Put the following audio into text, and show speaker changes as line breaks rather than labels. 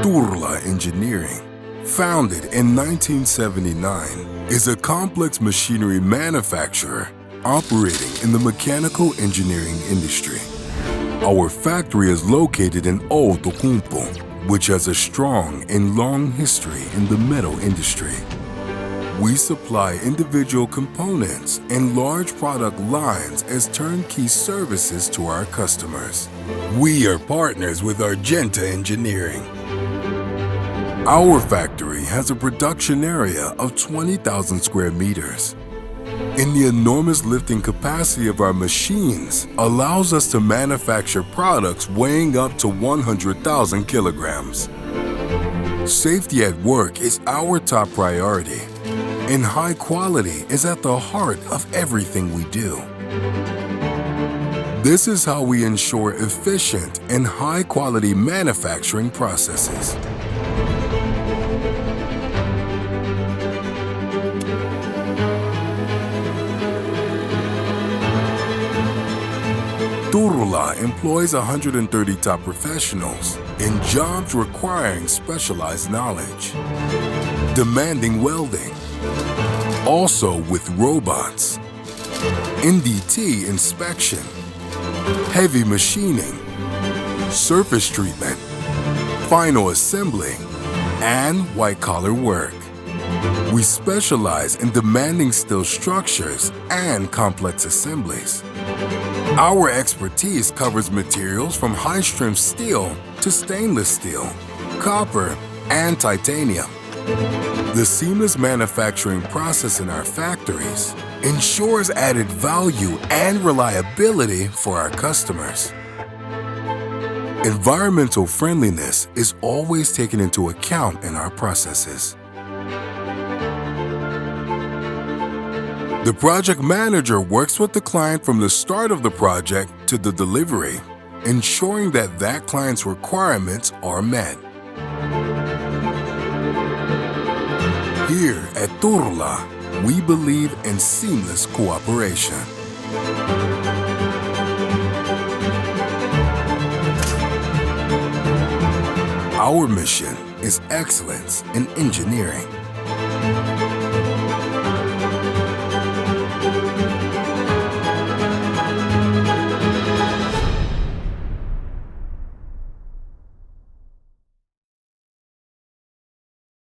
Turula Engineering, founded in 1979, is a complex machinery manufacturer operating in the mechanical engineering industry. Our factory is located in Outokummussa, which has a strong and long history in the metal industry. We supply individual components and large product lines as turnkey services to our customers. We are partners with Argenta Engineering. Our factory has a production area of 20,000 square meters. And the enormous lifting capacity of our machines allows us to manufacture products weighing up to 100,000 kilograms. Safety at work is our top priority, and high quality is at the heart of everything we do. This is how we ensure efficient and high-quality manufacturing processes. Turula employs 130 top professionals in jobs requiring specialized knowledge, demanding welding, also with robots, NDT inspection, heavy machining, surface treatment, final assembly, and white-collar work. We specialize in demanding steel structures and complex assemblies. Our expertise covers materials from high-strength steel to stainless steel, copper, and titanium. The seamless manufacturing process in our factories ensures added value and reliability for our customers. Environmental friendliness is always taken into account in our processes. The project manager works with the client from the start of the project to the delivery, ensuring that that client's requirements are met. Here at Turula, we believe in seamless cooperation. Our mission is excellence in engineering.